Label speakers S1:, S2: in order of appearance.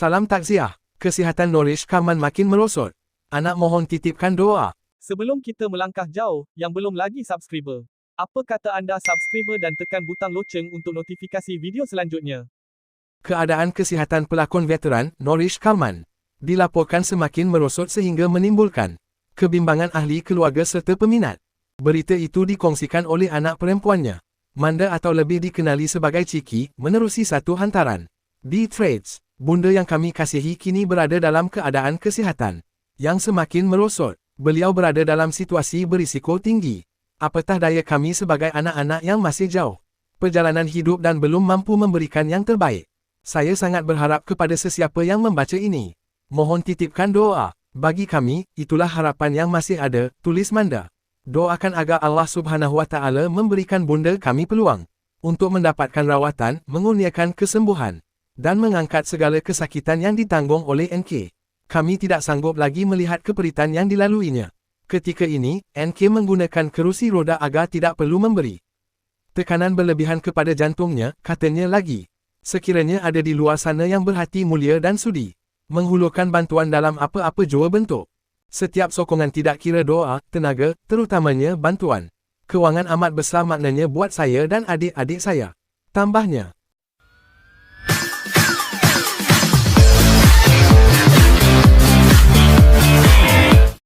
S1: Salam takziah. Kesihatan Nourish Karman makin merosot. Anak mohon titipkan doa.
S2: Sebelum kita melangkah jauh, yang belum lagi subscriber, apa kata anda subscriber dan tekan butang loceng untuk notifikasi video selanjutnya?
S1: Keadaan kesihatan pelakon veteran, Nourish Karman, dilaporkan semakin merosot sehingga menimbulkan kebimbangan ahli keluarga serta peminat. Berita itu dikongsikan oleh anak perempuannya, Manda atau lebih dikenali sebagai Ciki, menerusi satu hantaran di Threads. Bunda yang kami kasihi kini berada dalam keadaan kesihatan yang semakin merosot. Beliau berada dalam situasi berisiko tinggi. Apatah daya kami sebagai anak-anak yang masih jauh perjalanan hidup dan belum mampu memberikan yang terbaik. Saya sangat berharap kepada sesiapa yang membaca ini. Mohon titipkan doa. Bagi kami, itulah harapan yang masih ada, tulis Manda. Doakan agar Allah Subhanahu Wa Taala memberikan bunda kami peluang untuk mendapatkan rawatan, mengurniakan kesembuhan, dan mengangkat segala kesakitan yang ditanggung oleh NK. Kami tidak sanggup lagi melihat keperitan yang dilaluinya. Ketika ini, NK menggunakan kerusi roda agar tidak perlu memberi tekanan berlebihan kepada jantungnya, katanya lagi. Sekiranya ada di luar sana yang berhati mulia dan sudi menghulurkan bantuan dalam apa-apa jua bentuk. Setiap sokongan tidak kira doa, tenaga, terutamanya bantuan kewangan amat besar maknanya buat saya dan adik-adik saya. Tambahnya.